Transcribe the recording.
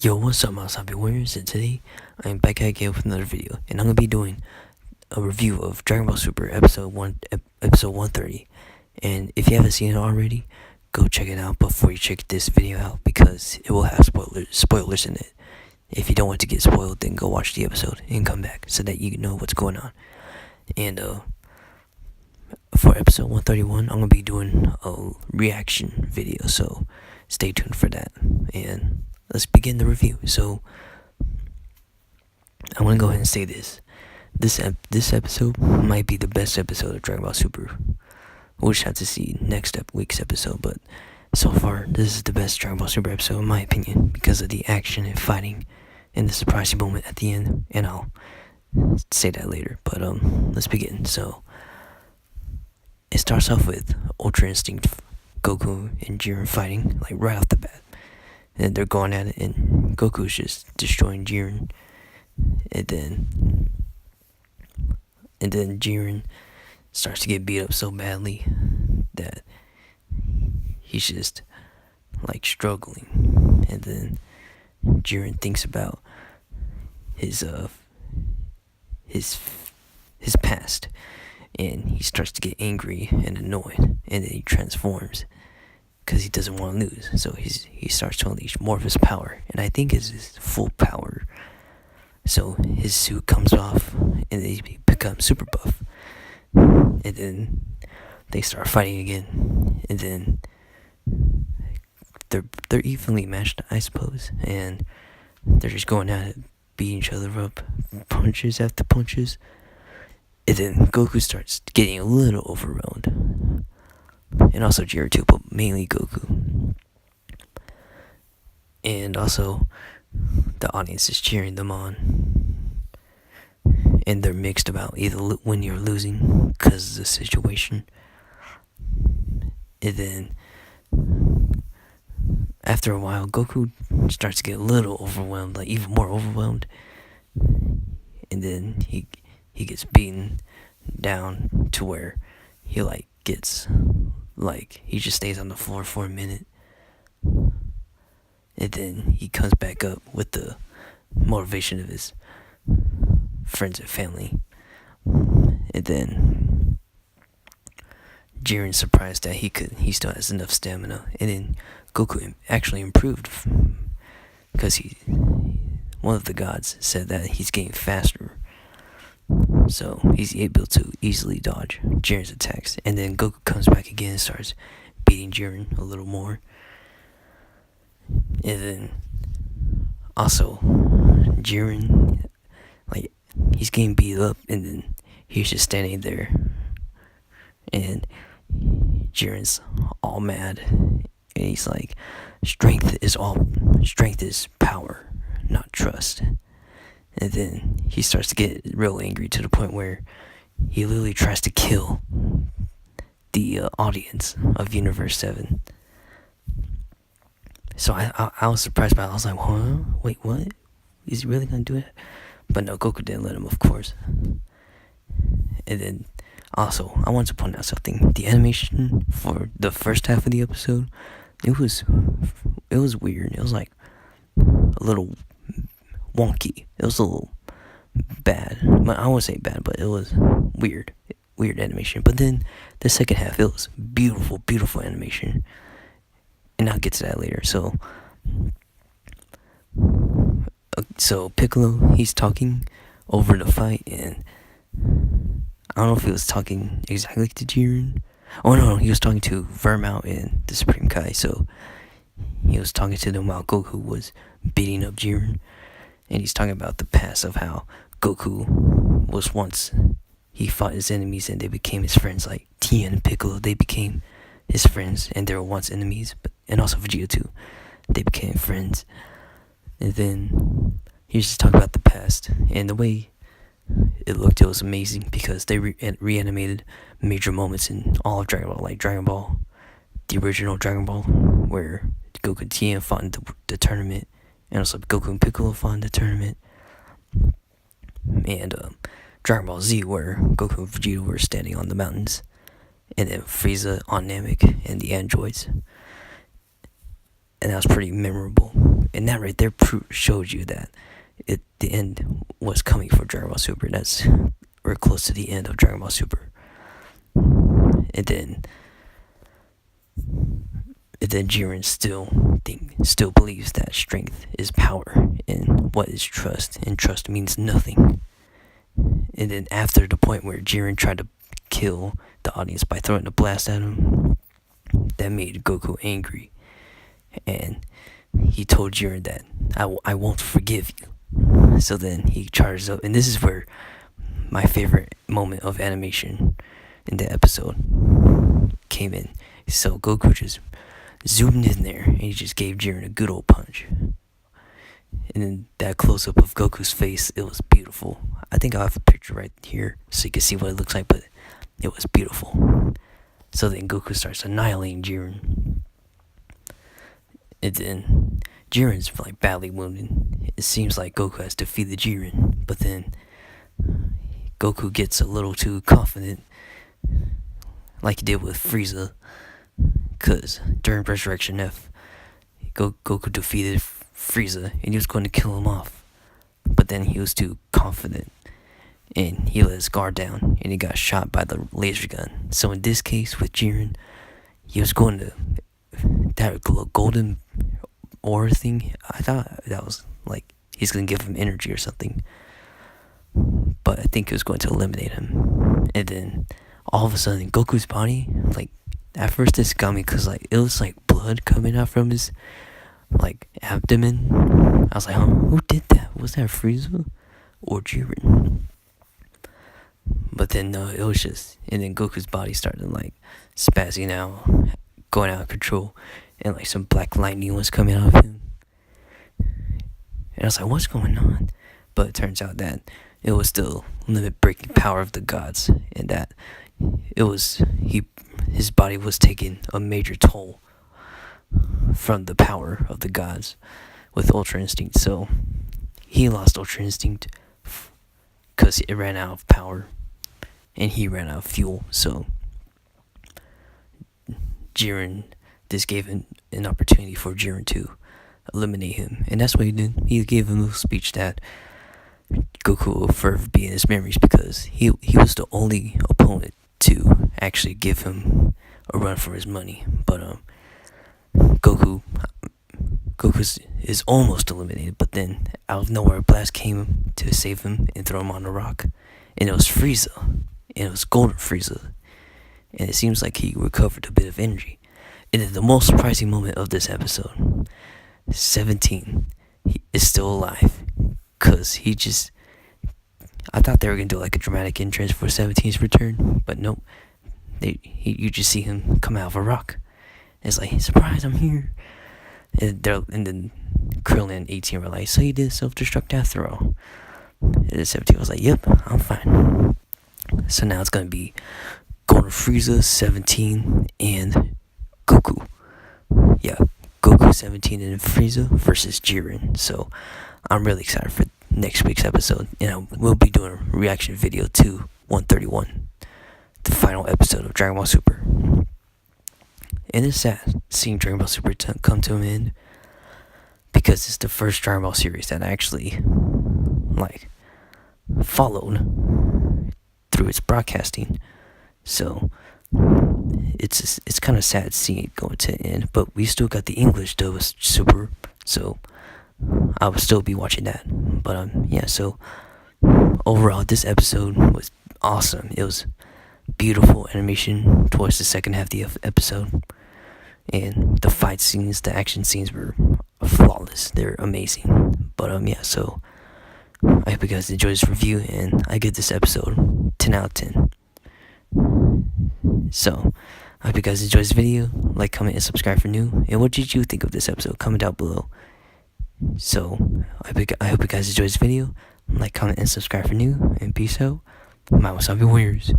Yo, what's up, Wasabi Warriors? And today I'm back at again with another video, and I'm gonna be doing a review of Dragon Ball Super episode 130. And if you haven't seen it already, go check it out before you check this video out because it will have spoilers in it. If you don't want to get spoiled, then go watch the episode and come back so that you know what's going on. And for episode 131, I'm gonna be doing a reaction video, so stay tuned for that. And let's begin the review. So I want to go ahead and say this. This episode might be the best episode of Dragon Ball Super. We'll just have to see next week's episode, but so far this is the best Dragon Ball Super episode in my opinion because of the action and fighting and the surprising moment at the end. And I'll say that later. But let's begin. So it starts off with Ultra Instinct Goku and Jiren fighting like right off the bat. And they're going at it, and Goku's just destroying Jiren. And then Jiren starts to get beat up so badly that he's just like struggling. And then Jiren thinks about his past, and he starts to get angry and annoyed, and then he transforms because he doesn't want to lose. So he starts to unleash more of his power, and I think it's his full power. So his suit comes off, and then he becomes super buff. And then they start fighting again, and then they're evenly matched, I suppose, and they're just going at it, beating each other up, punches after punches. And then Goku starts getting a little overwhelmed. And also Jiren too, but mainly Goku. And also, the audience is cheering them on. And they're mixed about either when you're losing because of the situation. And then, after a while, Goku starts to get a little overwhelmed, like even more overwhelmed. And then he gets beaten down to where he he just stays on the floor for a minute, and then he comes back up with the motivation of his friends and family. And then Jiren's surprised that he still has enough stamina, and then Goku actually improved because one of the gods said that he's getting faster. So he's able to easily dodge Jiren's attacks. And then Goku comes back again and starts beating Jiren a little more. And then also Jiren, like, he's getting beat up, and then he's just standing there. And Jiren's all mad. And he's like, strength is power, not trust. And then he starts to get real angry to the point where he literally tries to kill the audience of Universe 7. So I was surprised by it. I was like, huh? Wait, what? Is he really gonna do it? But no, Goku didn't let him, of course. And then also, I want to point out something. The animation for the first half of the episode, it was weird. It was like a little wonky. It was a little bad. I won't say bad, but it was weird animation. But then the second half, it was beautiful animation, and I'll get to that later. So Piccolo, he's talking over the fight, and I don't know if he was talking exactly to Jiren. Oh no, he was talking to Vermouth and the Supreme Kai. So he was talking to them while Goku was beating up Jiren. And he's talking about the past of how Goku was once, he fought his enemies and they became his friends, like Tien and Piccolo. They became his friends, and they were once enemies, and also Vegeta too. They became friends. And then he was just talking about the past, and the way it looked, it was amazing because they reanimated major moments in all of Dragon Ball, like Dragon Ball, the original Dragon Ball, where Goku and Tien fought in the tournament. And also Goku and Piccolo fought in the tournament. And Dragon Ball Z, where Goku and Vegeta were standing on the mountains. And then Frieza on Namek and the androids. And that was pretty memorable. and that right there showed you that the end was coming for Dragon Ball Super. We're close to the end of Dragon Ball Super. And then Jiren still believes that strength is power, and what is trust, and trust means nothing. And then after the point where Jiren tried to kill the audience by throwing a blast at him, that made Goku angry, and he told Jiren that I won't forgive you. So then he charges up, and this is where my favorite moment of animation in the episode came in. So Goku just zoomed in there, and he just gave Jiren a good old punch. And then that close-up of Goku's face, it was beautiful. I think I'll have a picture right here so you can see what it looks like, but it was beautiful. So then Goku starts annihilating Jiren. And then Jiren's like badly wounded. It seems like Goku has defeated Jiren, but then Goku gets a little too confident, like he did with Frieza, because during Resurrection F, Goku defeated Frieza and he was going to kill him off, but then he was too confident and he let his guard down and he got shot by the laser gun. So in this case with Jiren, he was going to that golden aura thing. I thought that was like he's going to give him energy or something, but I think it was going to eliminate him. And then all of a sudden Goku's body, like, at first this got me because like it was like blood coming out from his like abdomen. I was like, who did that? Was that Frieza or Jiren? But then no, it was just, and then Goku's body started like spazzing out, going out of control, and like some black lightning was coming out of him. And I was like, what's going on? But it turns out that it was the limit-breaking power of the gods, and that it was his body was taking a major toll from the power of the gods with Ultra Instinct. So he lost Ultra Instinct because it ran out of power, and he ran out of fuel. So Jiren, this gave him an opportunity for Jiren to eliminate him, and that's what he did. He gave him a little speech that Goku will forever be in his memories, because he was the only opponent to actually give him a run for his money. But Goku is almost eliminated, but then out of nowhere, Blast came to save him and throw him on the rock, and it was Frieza, and it was Golden Frieza, and it seems like he recovered a bit of energy. And then the most surprising moment of this episode, 17 is still alive, cause I thought they were gonna do like a dramatic entrance for 17's return, but nope. You just see him come out of a rock. It's like, surprise, I'm here. And then Krillin and 18 were like, so you did self-destruct after all. And 17 was like, yep, I'm fine. So now it's gonna be Golden Frieza, 17, and Goku. Yeah, Goku, 17, and Frieza versus Jiren. So I'm really excited for next week's episode, and we'll be doing a reaction video to 131, the final episode of Dragon Ball Super. And it's sad seeing Dragon Ball Super come to an end, because it's the first Dragon Ball series that I actually like followed through its broadcasting. So it's kind of sad seeing it going to an end, but we still got the English dub of Super, so I will still be watching that. But yeah, so overall this episode was awesome. It was beautiful animation towards the second half of the episode, and the fight scenes, the action scenes were flawless. They're amazing. But yeah, so I hope you guys enjoyed this review, and I give this episode 10 out of 10. So I hope you guys enjoyed this video. Like, comment, and subscribe for new. And what did you think of this episode? Comment down below. So I hope you guys enjoyed this video. Like, comment, and subscribe for new. And peace out. My Wasabi Warriors.